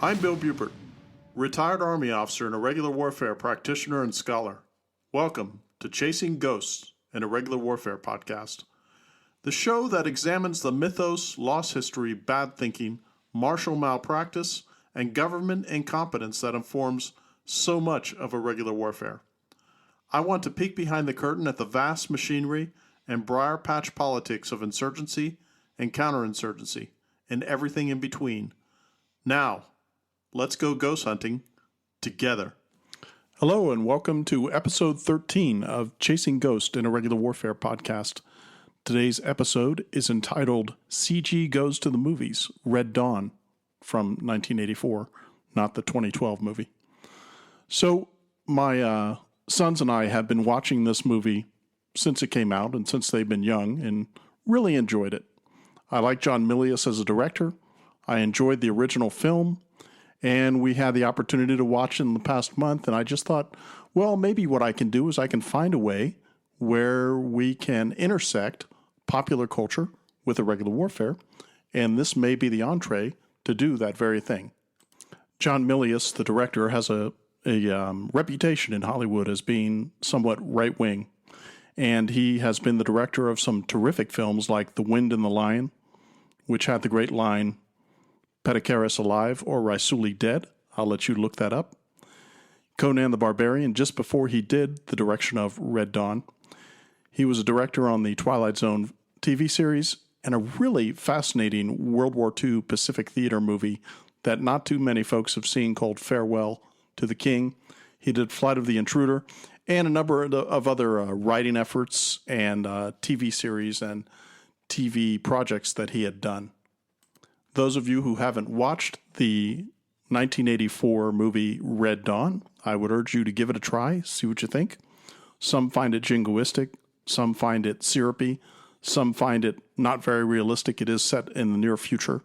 I'm Bill Bupert, retired Army officer and irregular warfare practitioner and scholar. Welcome to Chasing Ghosts, an Irregular Warfare podcast, the show that examines the mythos, lost history, bad thinking, martial malpractice, and government incompetence that informs so much of irregular warfare. I want to peek behind the curtain at the vast machinery and briar patch politics of insurgency and counterinsurgency, and everything in between. Now, let's go ghost hunting together. Hello and welcome to episode 13 of Chasing Ghosts, an Irregular Warfare podcast. Today's episode is entitled CG Goes to the Movies, Red Dawn from 1984, not the 2012 movie. So my sons and I have been watching this movie since it came out and since they've been young and really enjoyed it. I like John Milius as a director. I enjoyed the original film, and we had the opportunity to watch it in the past month, and I just thought, well, maybe what I can do is I can find a way where we can intersect popular culture with irregular warfare, and this may be the entree to do that very thing. John Milius, the director, has a reputation in Hollywood as being somewhat right-wing, and he has been the director of some terrific films like The Wind and the Lion, which had the great line, Petikaris alive or Raisuli dead. I'll let you look that up. Conan the Barbarian, just before he did the direction of Red Dawn. He was a director on the Twilight Zone TV series and a really fascinating World War II Pacific Theater movie that not too many folks have seen called Farewell to the King. He did Flight of the Intruder and a number of other writing efforts and TV series and TV projects that he had done. Those of you who haven't watched the 1984 movie Red Dawn, I would urge you to give it a try, see what you think. Some find it jingoistic, some find it syrupy, some find it not very realistic. It is set in the near future,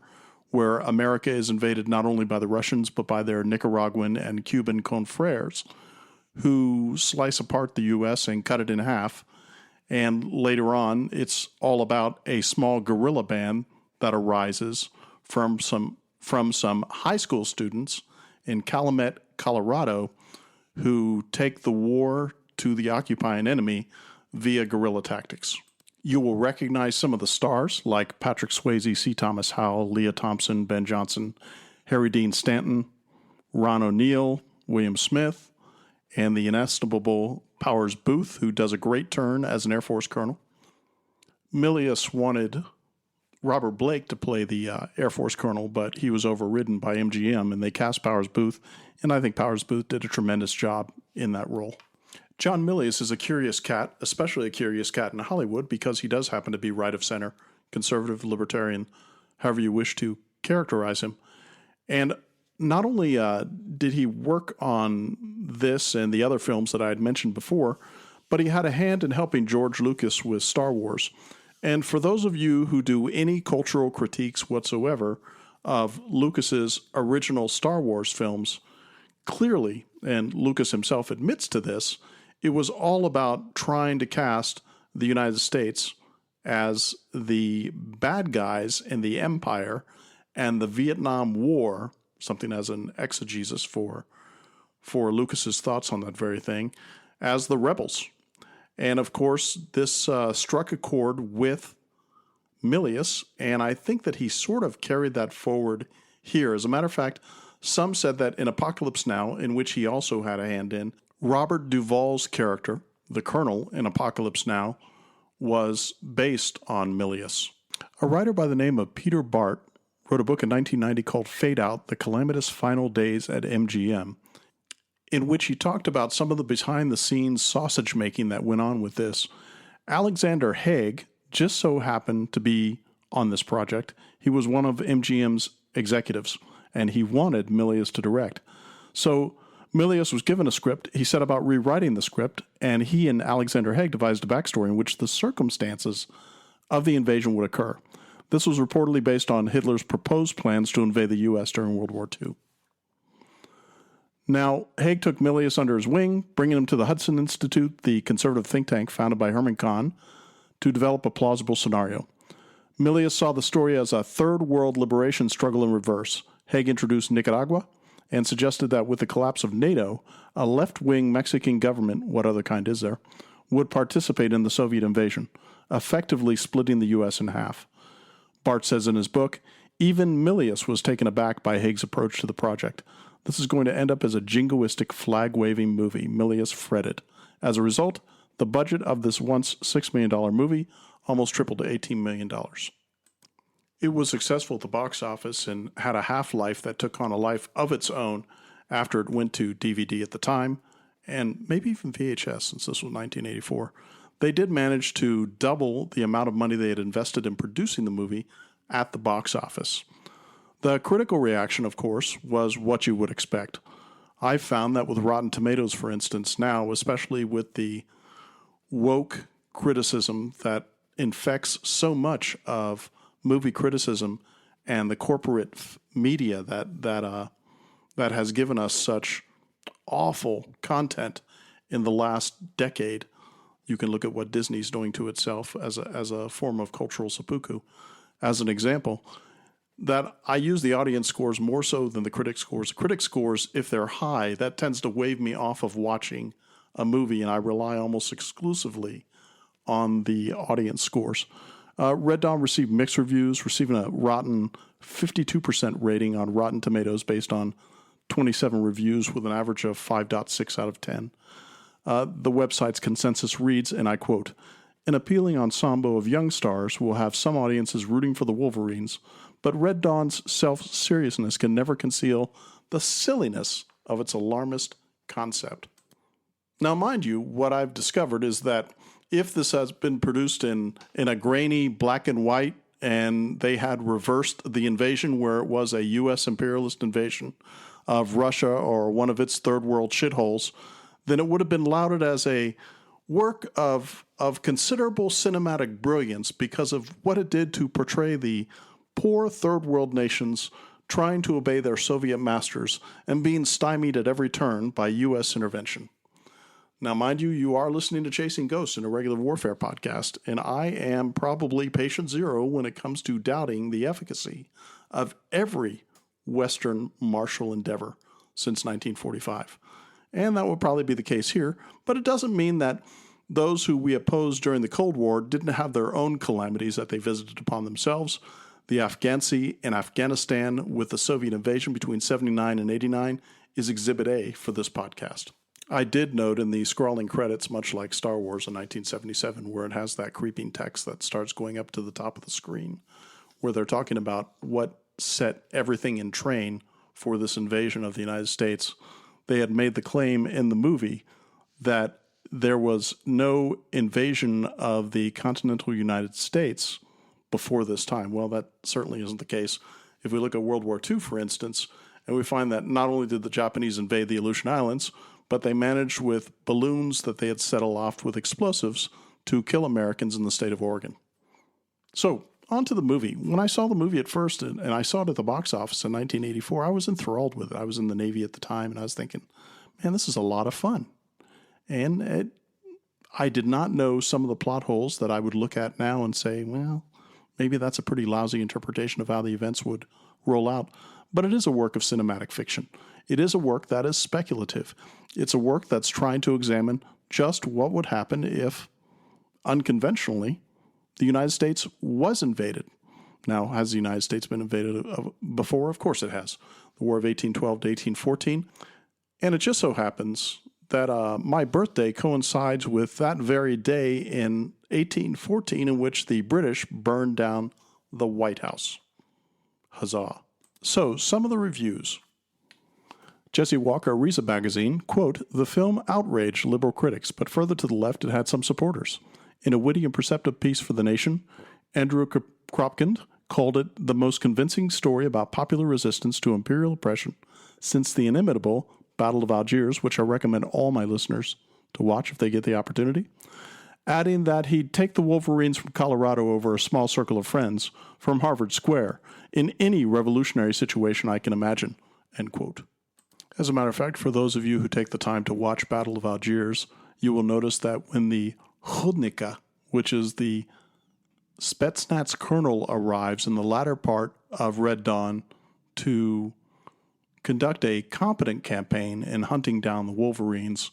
where America is invaded not only by the Russians, but by their Nicaraguan and Cuban confreres, who slice apart the U.S. and cut it in half. And later on, it's all about a small guerrilla band that arises from some high school students in Calumet, Colorado, who take the war to the occupying enemy via guerrilla tactics. You will recognize some of the stars like Patrick Swayze, C. Thomas Howell, Leah Thompson, Ben Johnson, Harry Dean Stanton, Ron O'Neal, William Smith, and the inestimable Powers Booth, who does a great turn as an Air Force colonel. Milius wanted Robert Blake to play the Air Force colonel, but he was overridden by MGM, and they cast Powers Booth, and I think Powers Booth did a tremendous job in that role. John Milius is a curious cat, especially a curious cat in Hollywood, because he does happen to be right of center, conservative, libertarian, however you wish to characterize him. And not only did he work on this and the other films that I had mentioned before, but he had a hand in helping George Lucas with Star Wars. And for those of you who do any cultural critiques whatsoever of Lucas's original Star Wars films, clearly, and Lucas himself admits to this, it was all about trying to cast the United States as the bad guys in the Empire and the Vietnam War, something as an exegesis for Lucas's thoughts on that very thing, as the rebels. And of course, this struck a chord with Milius, and I think that he sort of carried that forward here. As a matter of fact, some said that in Apocalypse Now, in which he also had a hand in, Robert Duvall's character, the Colonel in Apocalypse Now, was based on Milius. A writer by the name of Peter Bart wrote a book in 1990 called Fade Out, The Calamitous Final Days at MGM, in which he talked about some of the behind-the-scenes sausage making that went on with this. Alexander Haig just so happened to be on this project. He was one of MGM's executives, and he wanted Milius to direct. So Milius was given a script. He set about rewriting the script, and he and Alexander Haig devised a backstory in which the circumstances of the invasion would occur. This was reportedly based on Hitler's proposed plans to invade the U.S. during World War II. Now, Haig took Milius under his wing, bringing him to the Hudson Institute, the conservative think tank founded by Herman Kahn, to develop a plausible scenario. Milius saw the story as a third world liberation struggle in reverse. Haig introduced Nicaragua and suggested that with the collapse of NATO, a left-wing Mexican government, what other kind is there, would participate in the Soviet invasion, effectively splitting the U.S. in half. Bart says in his book, even Milius was taken aback by Haig's approach to the project. This is going to end up as a jingoistic, flag-waving movie, Milius fretted. As a result, the budget of this once $6 million movie almost tripled to $18 million. It was successful at the box office and had a half-life that took on a life of its own after it went to DVD at the time, and maybe even VHS since this was 1984. They did manage to double the amount of money they had invested in producing the movie at the box office. The critical reaction, of course, was what you would expect. I've found that with Rotten Tomatoes, for instance, now, especially with the woke criticism that infects so much of movie criticism and the corporate media that has given us such awful content in the last decade. You can look at what Disney's doing to itself as a form of cultural seppuku. As an example, that I use the audience scores more so than the critic scores. The critic scores, if they're high, that tends to wave me off of watching a movie, and I rely almost exclusively on the audience scores. Red Dawn received mixed reviews, receiving a rotten 52% rating on Rotten Tomatoes based on 27 reviews with an average of 5.6 out of 10. The website's consensus reads, and I quote, "An appealing ensemble of young stars will have some audiences rooting for the Wolverines, but Red Dawn's self-seriousness can never conceal the silliness of its alarmist concept." Now, mind you, what I've discovered is that if this has been produced in a grainy black and white, and they had reversed the invasion where it was a U.S. imperialist invasion of Russia or one of its third world shitholes, then it would have been lauded as a work of considerable cinematic brilliance because of what it did to portray the poor third world nations trying to obey their Soviet masters and being stymied at every turn by U.S. intervention. Now, mind you, you are listening to Chasing Ghosts, an Irregular Warfare podcast, and I am probably patient zero when it comes to doubting the efficacy of every Western martial endeavor since 1945. And that would probably be the case here, but it doesn't mean that those who we opposed during the Cold War didn't have their own calamities that they visited upon themselves. The Afghancy in Afghanistan with the Soviet invasion between 79 and 89 is Exhibit A for this podcast. I did note in the scrolling credits, much like Star Wars in 1977, where it has that creeping text that starts going up to the top of the screen, where they're talking about what set everything in train for this invasion of the United States. They had made the claim in the movie that there was no invasion of the continental United States before this time. Well, that certainly isn't the case. If we look at World War II, for instance, and we find that not only did the Japanese invade the Aleutian Islands, but they managed with balloons that they had set aloft with explosives to kill Americans in the state of Oregon. So, on to the movie. When I saw the movie at first, and I saw it at the box office in 1984, I was enthralled with it. I was in the Navy at the time, and I was thinking, man, this is a lot of fun. And I did not know some of the plot holes that I would look at now and say, well, maybe that's a pretty lousy interpretation of how the events would roll out. But it is a work of cinematic fiction. It is a work that is speculative. It's a work that's trying to examine just what would happen if, unconventionally, the United States was invaded. Now, has the United States been invaded before? Of course it has. The War of 1812 to 1814. And it just so happens that my birthday coincides with that very day in 1814 in which the British burned down the White House. Huzzah. So, some of the reviews. Jesse Walker, Risa Magazine, quote, "The film outraged liberal critics, but further to the left it had some supporters. In a witty and perceptive piece for The Nation, Andrew Kropkind called it the most convincing story about popular resistance to imperial oppression since the inimitable Battle of Algiers, which I recommend all my listeners to watch if they get the opportunity, adding that he'd take the Wolverines from Colorado over a small circle of friends from Harvard Square in any revolutionary situation I can imagine," end quote. As a matter of fact, for those of you who take the time to watch Battle of Algiers, you will notice that when the Chudnika, which is the Spetsnaz colonel, arrives in the latter part of Red Dawn to conduct a competent campaign in hunting down the Wolverines.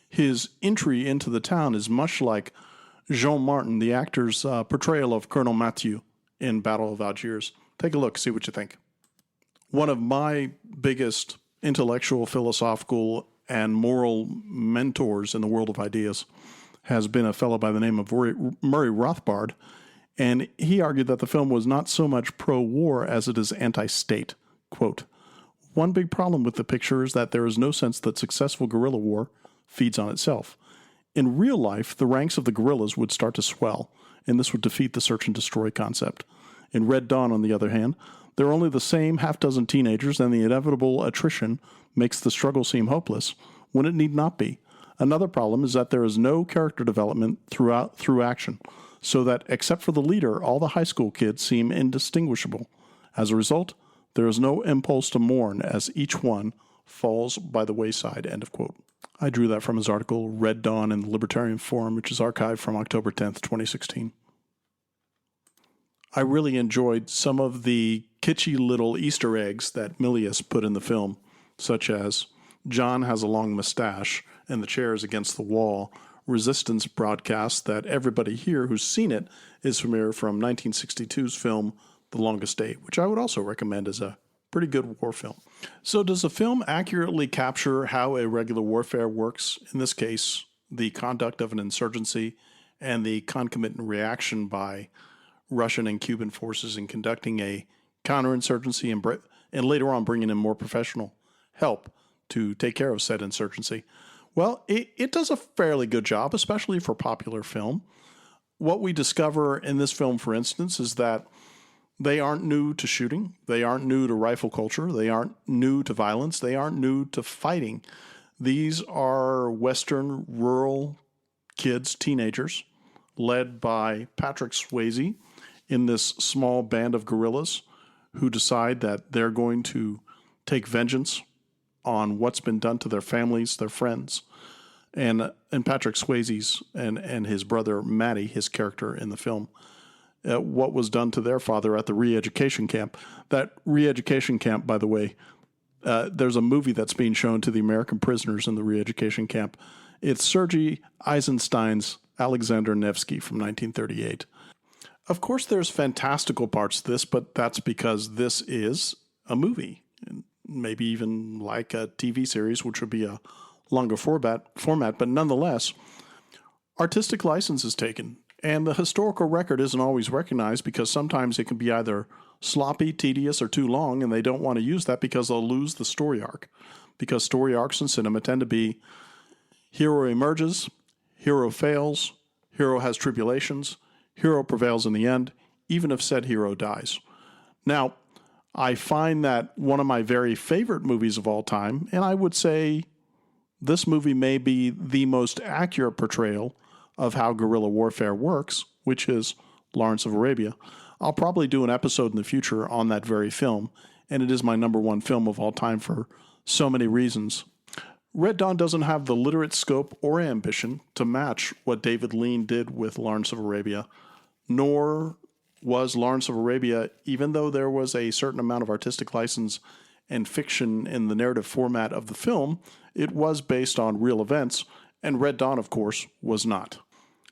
His entry into the town is much like Jean Martin, the actor's portrayal of Colonel Mathieu in Battle of Algiers. Take a look, see what you think. One of my biggest intellectual, philosophical, and moral mentors in the world of ideas has been a fellow by the name of Murray Rothbard, and he argued that the film was not so much pro-war as it is anti-state. Quote, "One big problem with the picture is that there is no sense that successful guerrilla war feeds on itself. In real life, the ranks of the guerrillas would start to swell, and this would defeat the search and destroy concept. In Red Dawn, on the other hand, there are only the same half-dozen teenagers, and the inevitable attrition makes the struggle seem hopeless when it need not be. Another problem is that there is no character development through action, so that, except for the leader, all the high school kids seem indistinguishable. As a result, there is no impulse to mourn as each one falls by the wayside." End of quote. I drew that from his article, Red Dawn in the Libertarian Forum, which is archived from October 10th, 2016. I really enjoyed some of the kitschy little Easter eggs that Milius put in the film, such as John has a long mustache and the chair is against the wall, resistance broadcast that everybody here who's seen it is familiar from 1962's film The Longest Day, which I would also recommend as a pretty good war film. So does the film accurately capture how irregular warfare works? In this case, the conduct of an insurgency and the concomitant reaction by Russian and Cuban forces in conducting a counterinsurgency and later on bringing in more professional help to take care of said insurgency. Well, it does a fairly good job, especially for popular film. What we discover in this film, for instance, is that they aren't new to shooting. They aren't new to rifle culture. They aren't new to violence. They aren't new to fighting. These are Western rural kids, teenagers, led by Patrick Swayze in this small band of guerrillas who decide that they're going to take vengeance on what's been done to their families, their friends, and Patrick Swayze's and his brother Matty, his character in the film, what was done to their father at the re-education camp. That re-education camp, by the way, there's a movie that's being shown to the American prisoners in the re-education camp. It's Sergei Eisenstein's Alexander Nevsky from 1938. Of course, there's fantastical parts to this, but that's because this is a movie, maybe even like a TV series, which would be a longer format, but nonetheless, artistic license is taken. And the historical record isn't always recognized because sometimes it can be either sloppy, tedious, or too long, and they don't want to use that because they'll lose the story arc. Because story arcs in cinema tend to be hero emerges, hero fails, hero has tribulations, hero prevails in the end, even if said hero dies. Now, I find that one of my very favorite movies of all time, and I would say this movie may be the most accurate portrayal of how guerrilla warfare works, which is Lawrence of Arabia. I'll probably do an episode in the future on that very film, and it is my number one film of all time for so many reasons. Red Dawn doesn't have the literate scope or ambition to match what David Lean did with Lawrence of Arabia, nor was Lawrence of Arabia, even though there was a certain amount of artistic license and fiction in the narrative format of the film, it was based on real events, and Red Dawn, of course, was not.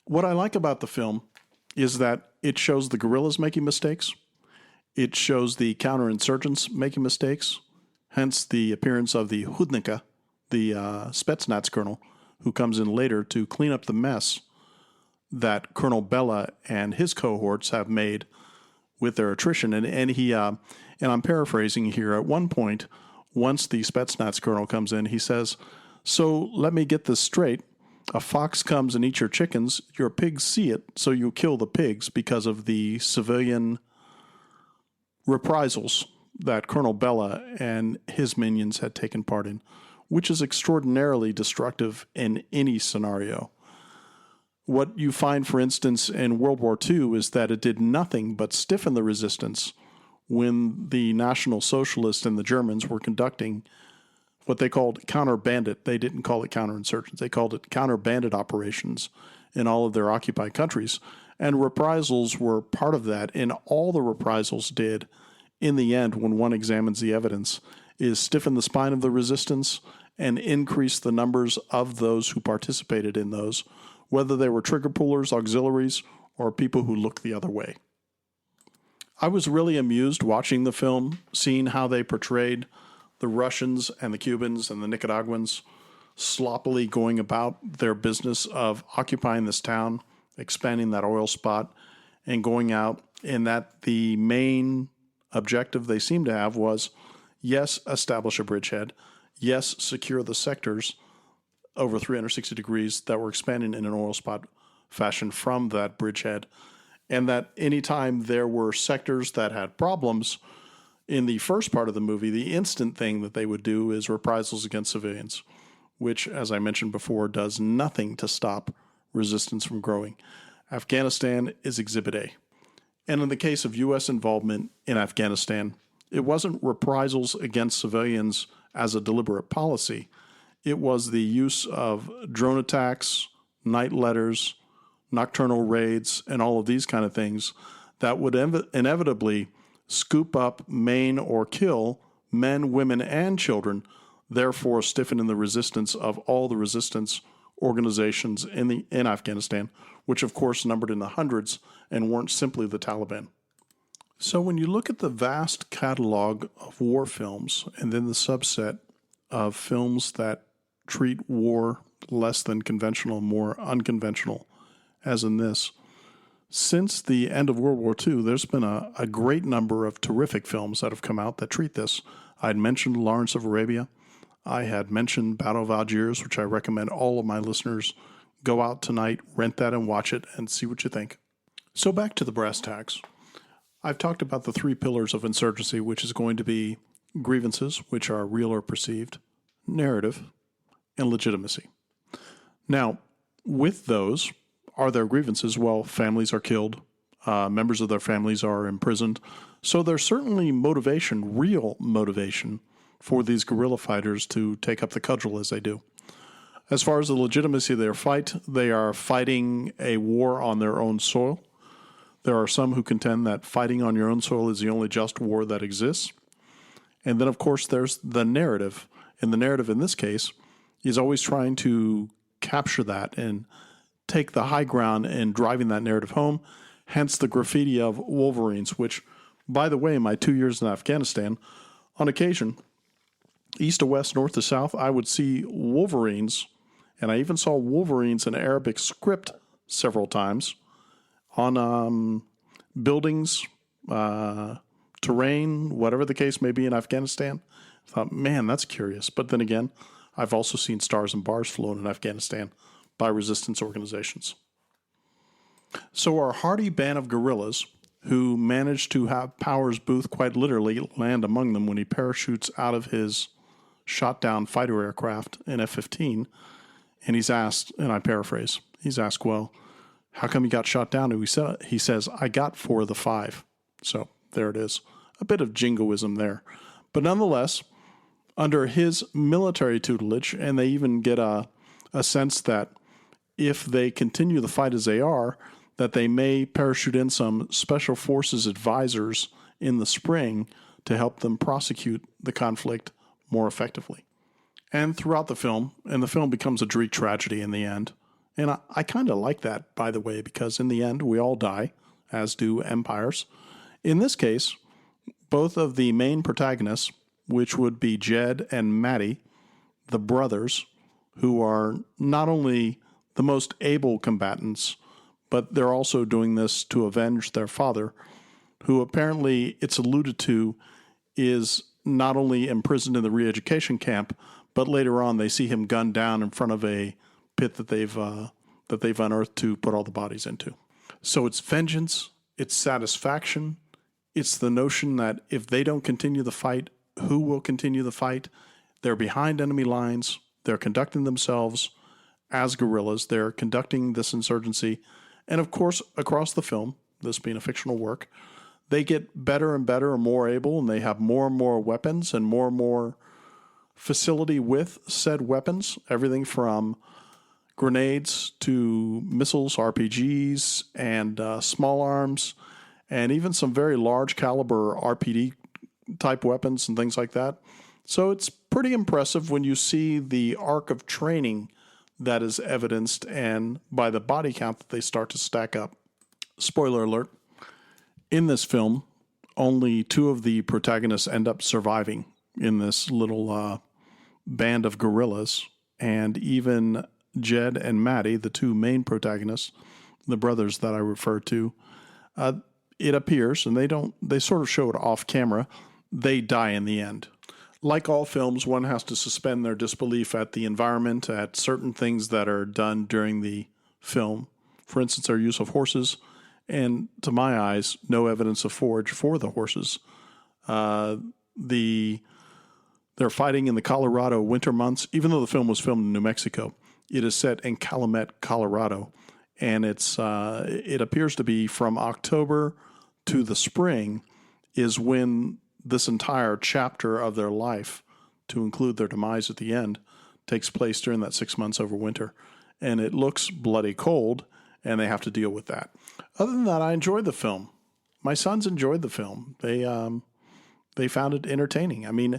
What I like about the film is that it shows the guerrillas making mistakes. It shows the counterinsurgents making mistakes, hence the appearance of the Hudnika, the Spetsnaz colonel, who comes in later to clean up the mess that Colonel Bella and his cohorts have made with their attrition. And he, and I'm paraphrasing here, at one point, once the Spetsnaz colonel comes in, he says, "So let me get this straight. A fox comes and eats your chickens. Your pigs see it, so you kill the pigs because of the civilian reprisals that Colonel Bella and his minions had taken part in, which is extraordinarily destructive in any scenario. What you find, for instance, in World War II is that it did nothing but stiffen the resistance when the National Socialists and the Germans were conducting what they called counter-bandit. They didn't call it counterinsurgents. They called it counter-bandit operations in all of their occupied countries. And reprisals were part of that. And all the reprisals did, in the end, when one examines the evidence, is stiffen the spine of the resistance and increase the numbers of those who participated in those, whether they were trigger pullers, auxiliaries, or people who looked the other way. I was really amused watching the film, seeing how they portrayed the Russians and the Cubans and the Nicaraguans sloppily going about their business of occupying this town, expanding that oil spot, and going out, and that the main objective they seemed to have was, yes, establish a bridgehead, yes, secure the sectors over 360 degrees that were expanding in an oil spot fashion from that bridgehead, and that anytime there were sectors that had problems, in the first part of the movie, the instant thing that they would do is reprisals against civilians, which, as I mentioned before, does nothing to stop resistance from growing. Afghanistan is Exhibit A. And in the case of U.S. involvement in Afghanistan, it wasn't reprisals against civilians as a deliberate policy. It was the use of drone attacks, night letters, nocturnal raids, and all of these kind of things that would inevitably scoop up, maim, or kill men, women, and children, therefore stiffening the resistance of all the resistance organizations in Afghanistan, which of course numbered in the hundreds and weren't simply the Taliban. So when you look at the vast catalog of war films and then the subset of films that treat war less than conventional, more unconventional, as in this, since the end of World War II, there's been a great number of terrific films that have come out that treat this. I'd mentioned Lawrence of Arabia. I had mentioned Battle of Algiers, which I recommend all of my listeners go out tonight, rent that and watch it, and see what you think. So back to the brass tacks. I've talked about the three pillars of insurgency, which is going to be grievances, which are real or perceived, narrative, and legitimacy. Now, with those, are there grievances? Well, families are killed. Members of their families are imprisoned. So there's certainly motivation, real motivation, for these guerrilla fighters to take up the cudgel as they do. As far as the legitimacy of their fight, they are fighting a war on their own soil. There are some who contend that fighting on your own soil is the only just war that exists. And then, of course, there's the narrative. And the narrative in this case is always trying to capture that and take the high ground in driving that narrative home, hence the graffiti of Wolverines, which, by the way, in my 2 years in Afghanistan, on occasion, east to west, north to south, I would see Wolverines, and I even saw Wolverines in Arabic script several times on buildings, terrain, whatever the case may be in Afghanistan. I thought, man, that's curious. But then again, I've also seen stars and bars flown in Afghanistan by resistance organizations. So our hardy band of guerrillas, who managed to have Powers Booth quite literally land among them when he parachutes out of his shot-down fighter aircraft, an F-15, and he's asked, and I paraphrase, he's asked, well, how come you got shot down? And he says, I got 4 of the 5. So there it is. A bit of jingoism there. But nonetheless, under his military tutelage, and they even get a sense that if they continue the fight as they are, that they may parachute in some special forces advisors in the spring to help them prosecute the conflict more effectively. And throughout the film, and the film becomes a Greek tragedy in the end, and I kind of like that, by the way, because in the end, we all die, as do empires. In this case, both of the main protagonists, which would be Jed and Maddie, the brothers, who are not only the most able combatants, but they're also doing this to avenge their father, who apparently, it's alluded to, is not only imprisoned in the re-education camp, but later on they see him gunned down in front of a pit that they've unearthed to put all the bodies into. So it's vengeance, it's satisfaction, it's the notion that if they don't continue the fight, who will continue the fight? They're behind enemy lines, they're conducting themselves as guerrillas, they're conducting this insurgency, and of course, across the film, this being a fictional work, they get better and better and more able, and they have more and more weapons and more facility with said weapons, everything from grenades to missiles, RPGs, and small arms, and even some very large caliber RPD type weapons and things like that. So it's pretty impressive when you see the arc of training that is evidenced and by the body count that they start to stack up. Spoiler alert, in this film, only 2 of the protagonists end up surviving in this little band of guerrillas, and even Jed and Maddie, the 2 main protagonists, the brothers that I referred to, it appears, and they sort of show it off camera, they die in the end. Like all films, one has to suspend their disbelief at the environment, at certain things that are done during the film. For instance, their use of horses, and to my eyes, no evidence of forage for the horses. They're fighting in the Colorado winter months. Even though the film was filmed in New Mexico, it is set in Calumet, Colorado, and it appears to be from October to the spring is when this entire chapter of their life, to include their demise at the end, takes place during that 6 months over winter. And it looks bloody cold, and they have to deal with that. Other than that, I enjoyed the film. My sons enjoyed the film. They found it entertaining. I mean,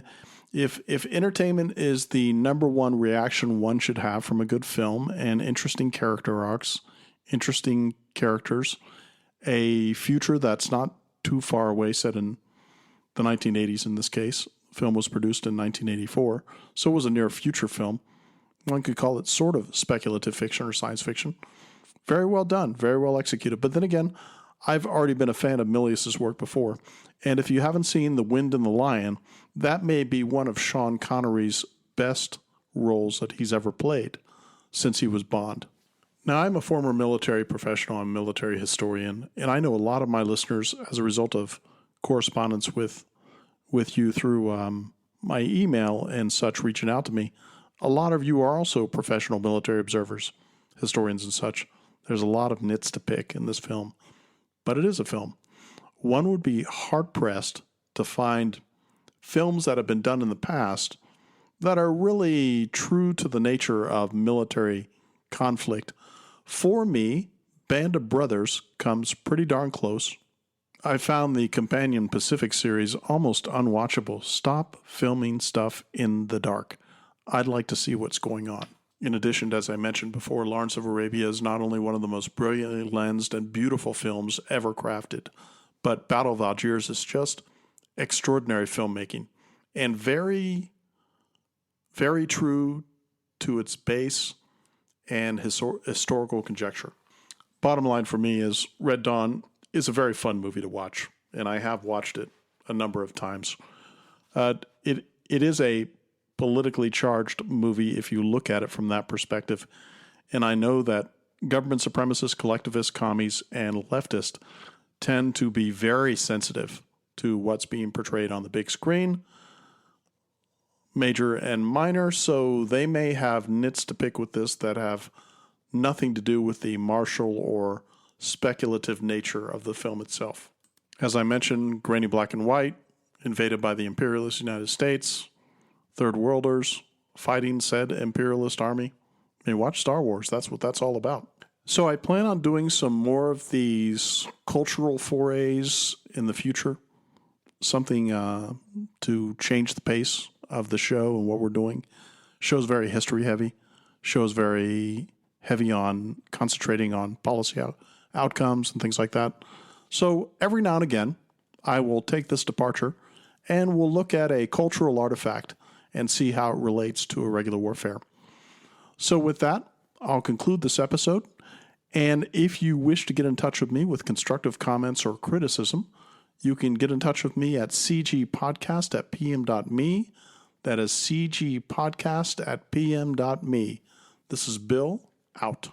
if entertainment is the number one reaction one should have from a good film, and interesting character arcs, interesting characters, a future that's not too far away, set in the 1980s in this case. The film was produced in 1984, so it was a near future film. One could call it sort of speculative fiction or science fiction. Very well done, very well executed. But then again, I've already been a fan of Milius' work before, and if you haven't seen The Wind and the Lion, that may be one of Sean Connery's best roles that he's ever played since he was Bond. Now, I'm a former military professional. I'm a military historian, and I know a lot of my listeners, as a result of correspondence with you through my email and such, reaching out to me, a lot of you are also professional military observers, historians and such. There's a lot of nits to pick in this film, but it is a film. One would be hard-pressed to find films that have been done in the past that are really true to the nature of military conflict. For me, Band of Brothers comes pretty darn close. I found the companion Pacific series almost unwatchable. Stop filming stuff in the dark. I'd like to see what's going on. In addition, as I mentioned before, Lawrence of Arabia is not only one of the most brilliantly lensed and beautiful films ever crafted, but Battle of Algiers is just extraordinary filmmaking and very, very true to its base and historical conjecture. Bottom line for me is Red Dawn is a very fun movie to watch, and I have watched it a number of times. It is a politically charged movie if you look at it from that perspective, and I know that government supremacists, collectivists, commies, and leftists tend to be very sensitive to what's being portrayed on the big screen, major and minor, so they may have nits to pick with this that have nothing to do with the martial or speculative nature of the film itself. As I mentioned, grainy black and white, invaded by the imperialist United States, third worlders, fighting said imperialist army. I mean, watch Star Wars. That's what that's all about. So I plan on doing some more of these cultural forays in the future, something to change the pace of the show and what we're doing. Show's very history heavy. Show's very heavy on concentrating on policy outcomes and things like that. So every now and again, I will take this departure and we'll look at a cultural artifact and see how it relates to irregular warfare. So with that, I'll conclude this episode. And if you wish to get in touch with me with constructive comments or criticism, you can get in touch with me at cgpodcast@pm.me. That is cgpodcast@pm.me. This is Bill, out.